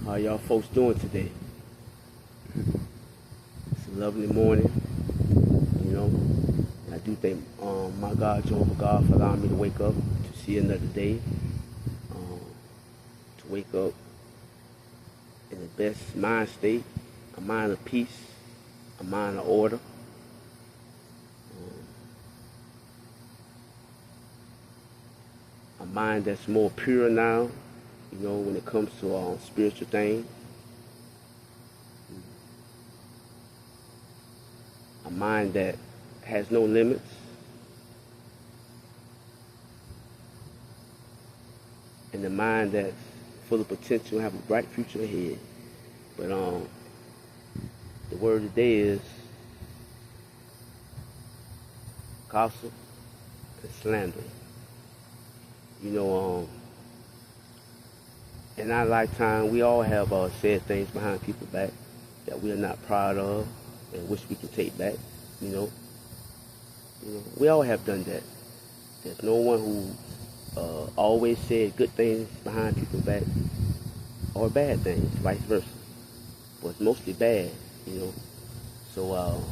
How y'all folks doing today? It's a lovely morning, you know. I do thank my God, Jehovah God, for allowing me to wake up to see another day, to wake up in the best mind state, a mind of peace, a mind of order. A mind that's more pure now, you know, when it comes to spiritual things. A mind that has no limits. And a mind that's full of potential and have a bright future ahead. But the word of the day is gossip and slander. You know, in our lifetime, we all have said things behind people's back that we are not proud of and wish we could take back. You know, we all have done that. There's no one who always said good things behind people's back or bad things, vice versa. But it's mostly bad, you know. So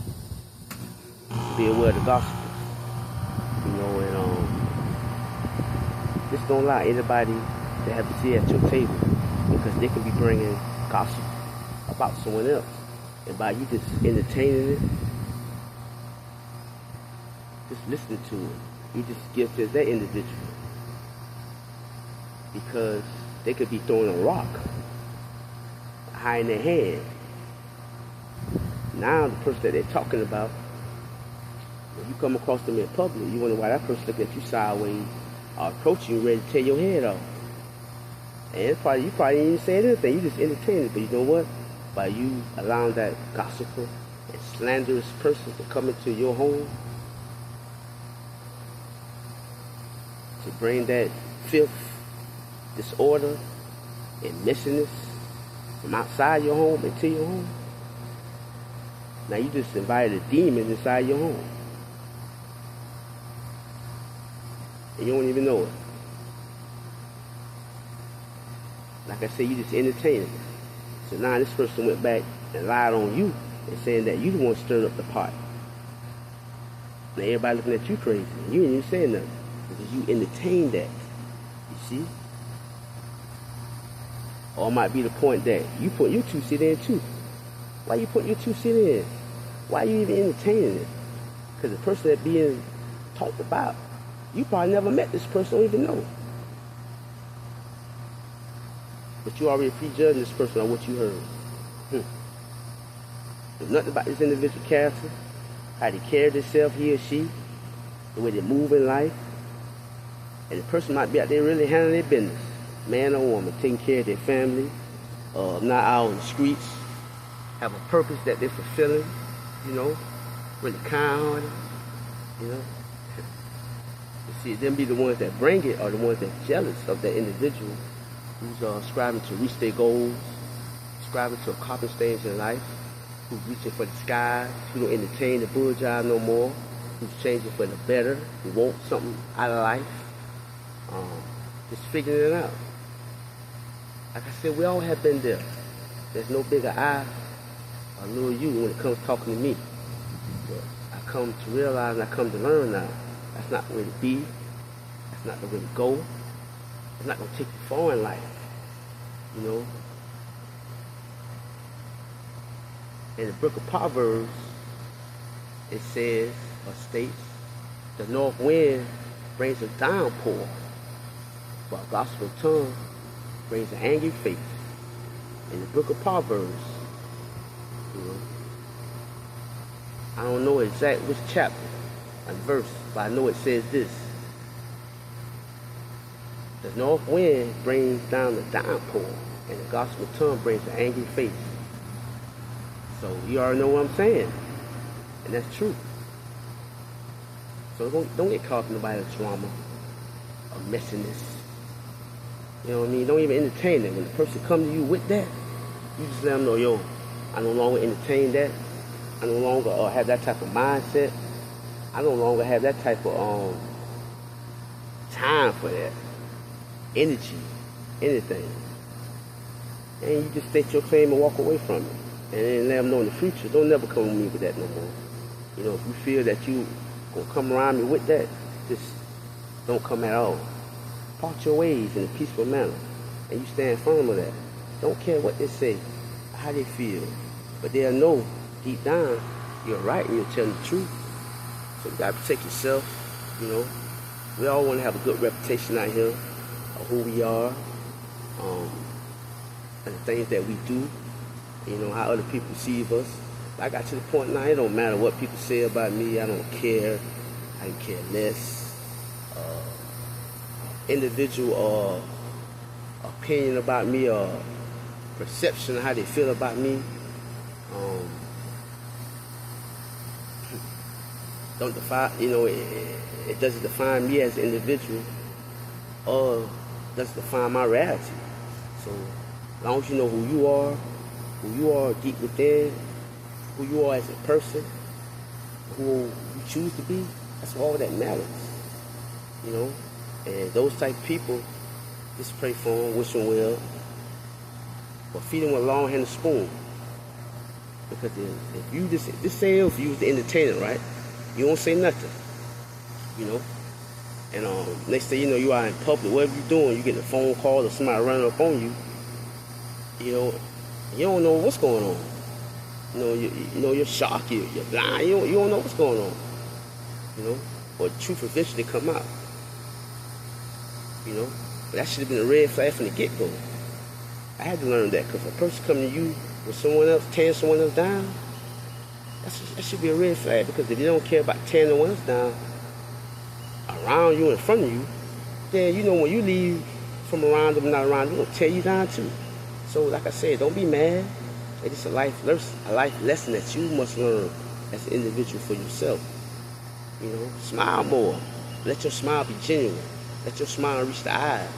be aware of the gospel, you know, and just don't allow anybody to have a seat at your table, because they can be bringing gossip about someone else. And by you just entertaining it, just listening to it, you just give to that individual. Because they could be throwing a rock high in their head. Now the person that they're talking about, when you come across them in public, you wonder why that person looking at you sideways or approaching you ready to tear your head off. And you probably didn't even say anything, you just entertained it. But you know what? By you allowing that gossiper and slanderous person to come into your home, to bring that filth, disorder, and messiness from outside your home into your home, now you just invited a demon inside your home. And you don't even know it. Like I said, you just entertaining it. So now this person went back and lied on you and saying that you the one stirred up the pot. Now everybody looking at you crazy. And you ain't even saying nothing because you entertained that. You see? Or it might be the point that you put your 2 cents in too. Why you putting your 2 cents in? Why you even entertaining it? Because the person that being talked about, you probably never met this person, don't even know. But you already prejudging this person on what you heard. There's nothing about this individual character, how they carry themselves, he or she, the way they move in life. And the person might be out there really handling their business, man or woman, taking care of their family, not out on the streets, have a purpose that they're fulfilling, you know, really kind-hearted, you know. You see, them be the ones that bring it, or the ones that's jealous of that individual who's striving to reach their goals, striving to accomplish things in life, who's reaching for the skies, who don't entertain the bull job no more, who's changing for the better, who wants something out of life, just figuring it out. Like I said, we all have been there. There's no bigger I or little you when it comes talking to me. But I come to realize and I come to learn now, that's not the way to be, that's not the way to go. It's not going to take you far in life, you know. In the book of Proverbs, it says, or states, the north wind brings a downpour, but a gospel tongue brings an angry face. In the book of Proverbs, you know, I don't know exact which chapter and verse, but I know it says this. The north wind brings down the downpour, and the gospel tongue brings an angry face. So you already know what I'm saying, and that's true. So don't get caught in nobody's drama or messiness. You know what I mean? Don't even entertain it. When the person comes to you with that, you just let them know, yo, I no longer entertain that. I no longer have that type of mindset. I no longer have that type of time for that. Energy, anything. and you just state your claim and walk away from it. And then let them know in the future, don't never come with me with that no more. You know, if you feel that you gonna come around me with that, just don't come at all. Part your ways in a peaceful manner, and you stand firm with that. Don't care what they say, how they feel, but they'll know deep down you're right and you're telling the truth. So you gotta protect yourself. You know, we all want to have a good reputation out here of who we are, and the things that we do. You know, how other people perceive us. I got to the point now, it don't matter what people say about me. I don't care. I can care less. Individual opinion about me or perception of how they feel about me don't define, you know, it doesn't define me as an individual or doesn't define my reality. So as long as you know who you are deep within, who you are as a person, who you choose to be, that's all that matters. You know, and those type of people, just pray for them, wish them well, but feed them with a long-handed spoon. Because if you just say if you was the entertainer, right? You won't say nothing, you know. And next thing you know, you are in public, whatever you're doing, you get a phone call or somebody running up on you. You know, you don't know what's going on. You know, you're shocked, you're blind, you don't know what's going on. You know, but the truth eventually come out. You know, but that should have been a red flag from the get-go. I had to learn that, because if a person coming to you with someone else, tearing someone else down, that should be a red flag, because if you don't care about tearing no one else down around you, in front of you, then you know when you leave from around them, not around you, they're gonna tear you down too. So like I said, don't be mad. It's just a life lesson that you must learn as an individual for yourself. You know, smile more. Let your smile be genuine. Let your smile reach the eyes.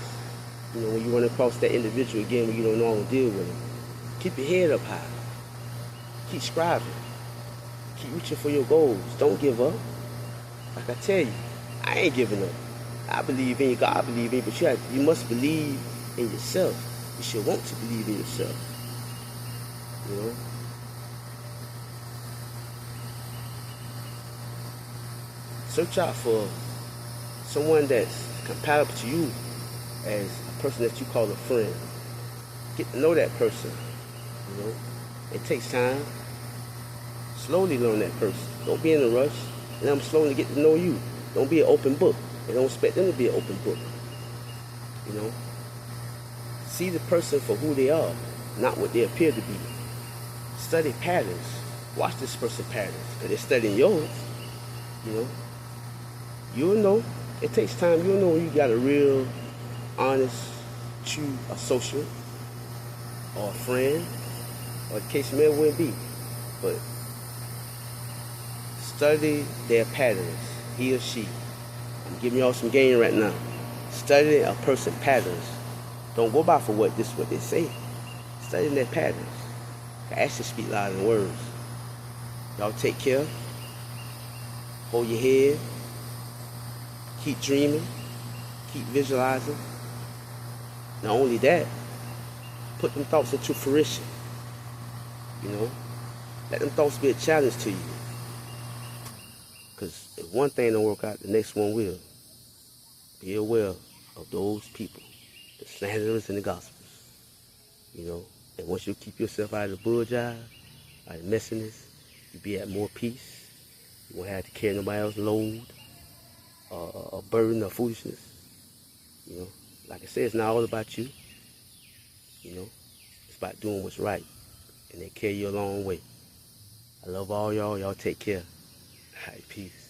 You know, when you run across that individual again when you don't know how to deal with him. Keep your head up high. Keep striving. Keep reaching for your goals. Don't give up. Like I tell you, I ain't giving up. I believe in you, God believe in you, but you must believe in yourself. You should want to believe in yourself. You know? Search out for someone that's compatible to you as a person that you call a friend. Get to know that person. You know? It takes time. Slowly learn that person. Don't be in a rush. Let them slowly get to know you. Don't be an open book. And don't expect them to be an open book. You know? See the person for who they are, not what they appear to be. Study patterns. Watch this person's patterns, because they're studying yours. You know? You'll know. It takes time. You'll know when you got a real, honest, true associate, or a friend, or the case may well be. But study their patterns, he or she. I'm giving y'all some game right now. Study a person's patterns. Don't go by for what they say. Study their patterns. Actions speak louder than words. Y'all take care. Hold your head. Keep dreaming. Keep visualizing. Not only that, put them thoughts into fruition. You know? Let them thoughts be a challenge to you. Because if one thing don't work out, the next one will. Be aware of those people, the slanderers and the gospels. You know? And once you keep yourself out of the bullseye, out of the messiness, you'll be at more peace. You won't have to carry nobody else's load, a burden of foolishness. You know? Like I said, it's not all about you. You know? It's about doing what's right. And they carry you a long way. I love all y'all. Y'all take care. All right, peace.